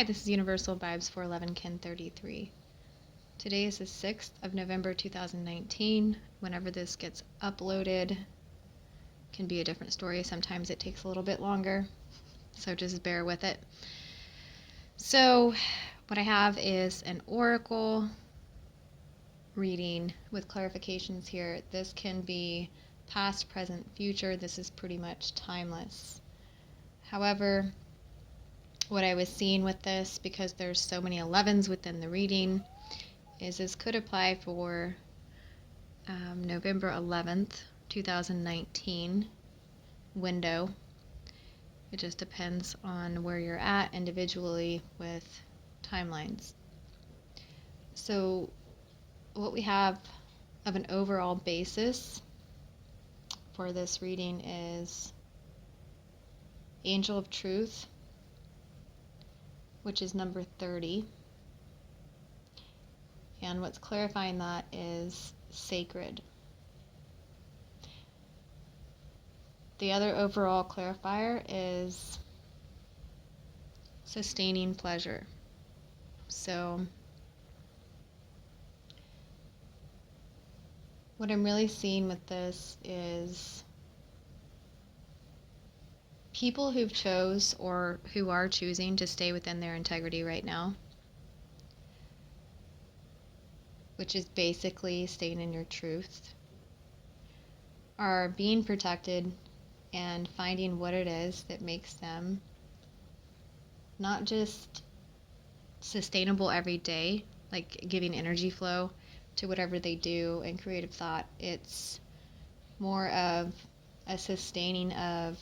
Hi, this is Universal Vibes 411 Ken 33. Today is the 6th of November 2019. Whenever this gets uploaded, can be a different story. Sometimes it takes a little bit longer, so just bear with it. So, what I have is an oracle reading with clarifications here. This can be past, present, future. This is pretty much timeless. However, what I was seeing with this, because there's so many 11s within the reading, is this could apply for November 11th, 2019 window. It just depends on where you're at individually with timelines. So what we have of an overall basis for this reading is Angel of Truth, which is number 30. And what's clarifying that is sacred. The other overall clarifier is sustaining pleasure. So what I'm really seeing with this is people who've chose or who are choosing to stay within their integrity right now, which is basically staying in your truth, are being protected and finding what it is that makes them not just sustainable every day, like giving energy flow to whatever they do and creative thought. It's more of a sustaining of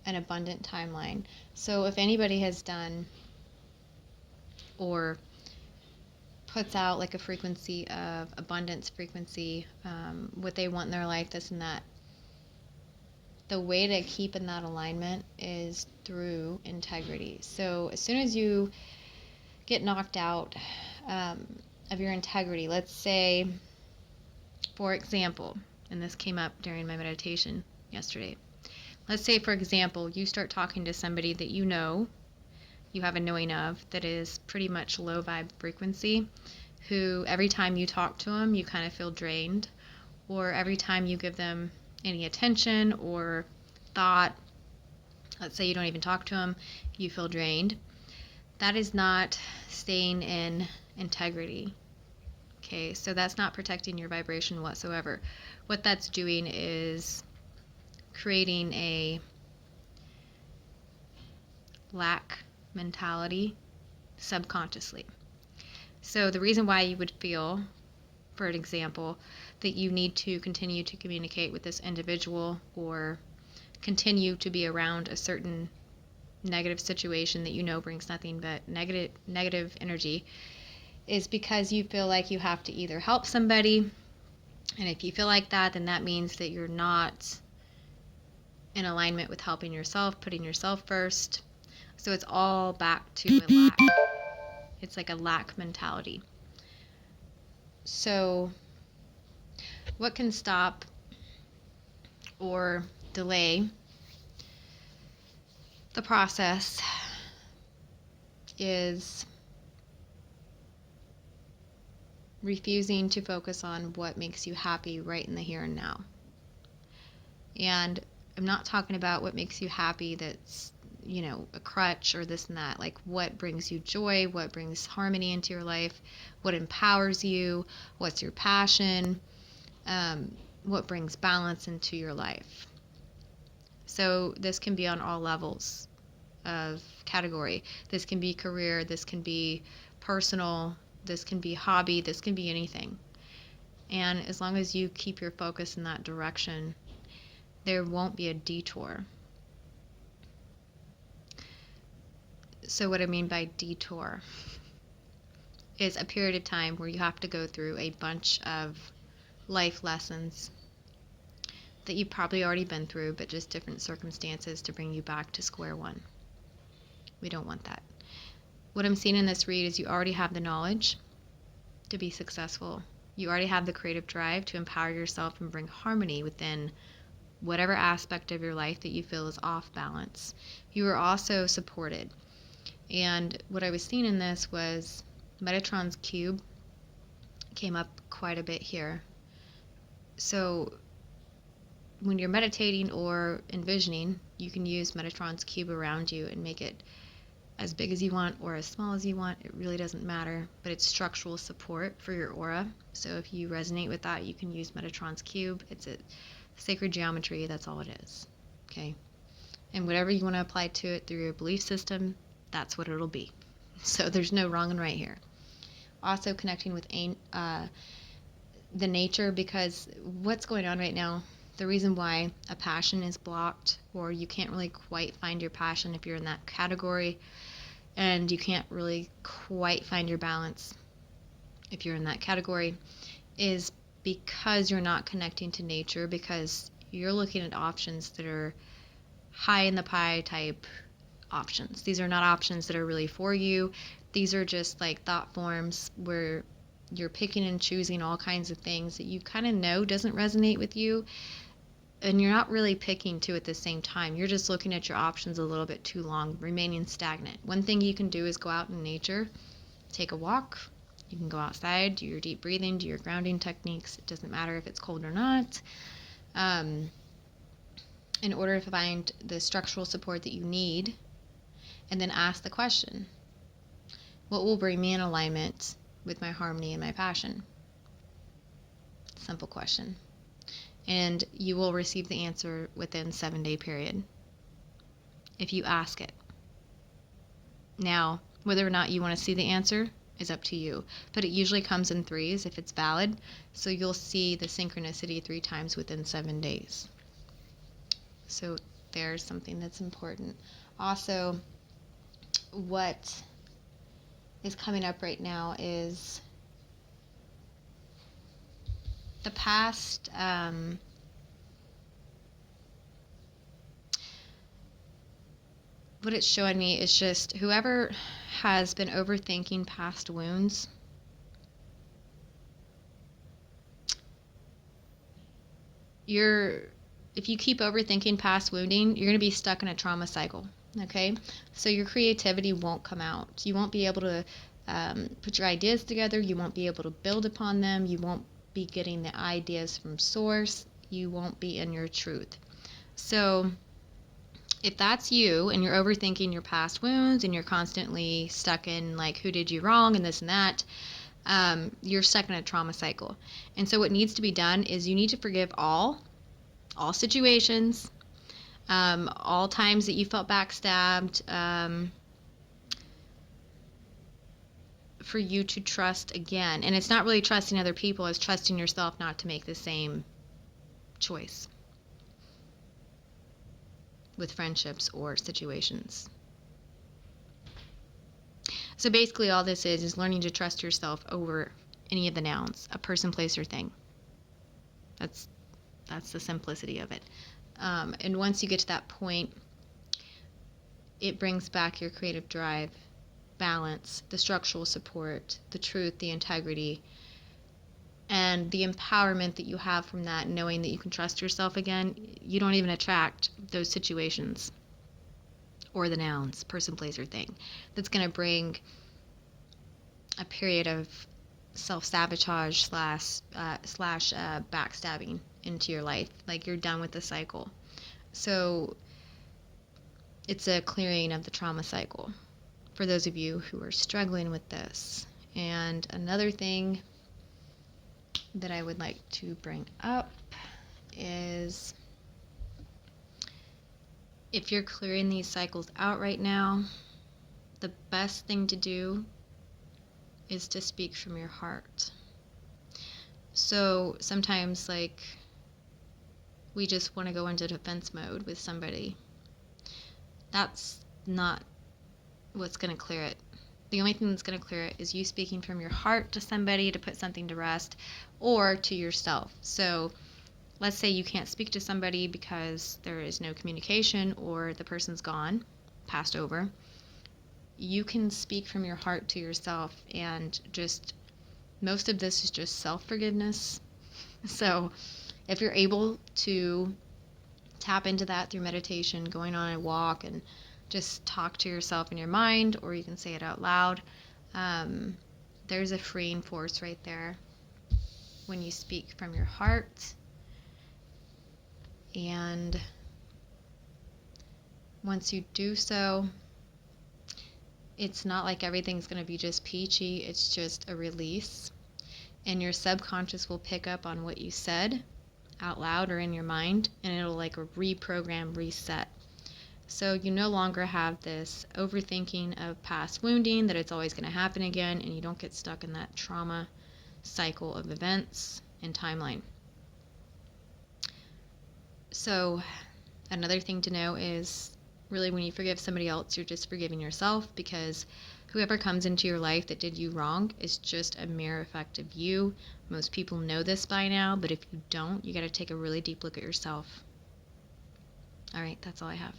an abundant timeline. So if anybody has done or puts out like a frequency of abundance frequency, what they want in their life, this and that, the way to keep in that alignment is through integrity. So as soon as you get knocked out of your integrity, let's say, for example, and this came up during my meditation yesterday, let's say, for example, you start talking to somebody that you know, you have a knowing of, that is pretty much low vibe frequency, who every time you talk to them, you kind of feel drained, or every time you give them any attention or thought, let's say you don't even talk to them, you feel drained. That is not staying in integrity. Okay, so that's not protecting your vibration whatsoever. What that's doing is creating a lack mentality subconsciously. So the reason why you would feel, for an example, that you need to continue to communicate with this individual or continue to be around a certain negative situation that you know brings nothing but negative energy is because you feel like you have to either help somebody, and if you feel like that, then that means that you're not in alignment with helping yourself, putting yourself first. So it's all back to a lack. It's like a lack mentality. So what can stop or delay the process is refusing to focus on what makes you happy right in the here and now. And I'm not talking about what makes you happy that's, a crutch or this and that. Like what brings you joy, what brings harmony into your life, what empowers you, what's your passion, what brings balance into your life. So this can be on all levels of category. This can be career, this can be personal, this can be hobby, this can be anything. And as long as you keep your focus in that direction, there won't be a detour. So what I mean by detour is a period of time where you have to go through a bunch of life lessons that you've probably already been through, but just different circumstances to bring you back to square one. We don't want that. What I'm seeing in this read is you already have the knowledge to be successful. You already have the creative drive to empower yourself and bring harmony within whatever aspect of your life that you feel is off balance. You are also supported. And what I was seeing in this was Metatron's cube came up quite a bit here. So when you're meditating or envisioning, you can use Metatron's cube around you and make it as big as you want or as small as you want. It really doesn't matter, but it's structural support for your aura. So if you resonate with that, you can use Metatron's cube. It's a sacred geometry. That's all it is. Okay. And whatever you want to apply to it through your belief system, that's what it'll be. So there's no wrong and right here. Also connecting with the nature, because what's going on right now, the reason why a passion is blocked, or you can't really quite find your passion if you're in that category, and you can't really quite find your balance if you're in that category, is because you're not connecting to nature, because you're looking at options that are high in the pie type options. These are not options that are really for you. These are just like thought forms where you're picking and choosing all kinds of things that you kind of know doesn't resonate with you, and you're not really picking two at the same time. You're just looking at your options a little bit too long, remaining stagnant. One thing you can do is go out in nature, take a walk. You can go outside, do your deep breathing, do your grounding techniques. It doesn't matter if it's cold or not. In order to find the structural support that you need, and then ask the question, what will bring me in alignment with my harmony and my passion? Simple question. And you will receive the answer within 7-day period if you ask it. Now, whether or not you want to see the answer is up to you, but it usually comes in threes if it's valid, so you'll see the synchronicity 3 times within 7 days. So there's something that's important. Also, what is coming up right now is the past what it's showing me is just whoever has been overthinking past wounds, if you keep overthinking past wounding, you're going to be stuck in a trauma cycle. Okay, so your creativity won't come out. You won't be able to put your ideas together. You won't be able to build upon them. You won't be getting the ideas from source. You won't be in your truth. So if that's you and you're overthinking your past wounds and you're constantly stuck in like, who did you wrong and this and that, you're stuck in a trauma cycle. And so what needs to be done is you need to forgive all situations, all times that you felt backstabbed, for you to trust again. And it's not really trusting other people, it's trusting yourself not to make the same choice with friendships or situations. So basically all this is learning to trust yourself over any of the nouns, a person, place, or thing. That's the simplicity of it. And once you get to that point, it brings back your creative drive, balance, the structural support, the truth, the integrity, and the empowerment that you have from that, knowing that you can trust yourself again. You don't even attract those situations or the nouns, person, place, or thing. That's going to bring a period of self-sabotage slash backstabbing into your life. Like you're done with the cycle. So it's a clearing of the trauma cycle for those of you who are struggling with this. And another thing that I would like to bring up is if you're clearing these cycles out right now, the best thing to do is to speak from your heart. So sometimes, like, we just want to go into defense mode with somebody. That's not what's going to clear it. The only thing that's going to clear it is you speaking from your heart to somebody to put something to rest, or to yourself. So let's say you can't speak to somebody because there is no communication or the person's gone, passed over. You can speak from your heart to yourself, and just most of this is just self-forgiveness. So if you're able to tap into that through meditation, going on a walk and just talk to yourself in your mind, or you can say it out loud. There's a freeing force right there when you speak from your heart. And once you do so, it's not like everything's going to be just peachy. It's just a release. And your subconscious will pick up on what you said out loud or in your mind, and it'll like reprogram, reset. So you no longer have this overthinking of past wounding, that it's always going to happen again, and you don't get stuck in that trauma cycle of events and timeline. So another thing to know is really when you forgive somebody else, you're just forgiving yourself, because whoever comes into your life that did you wrong is just a mere effect of you. Most people know this by now, but if you don't, you got to take a really deep look at yourself. All right, that's all I have.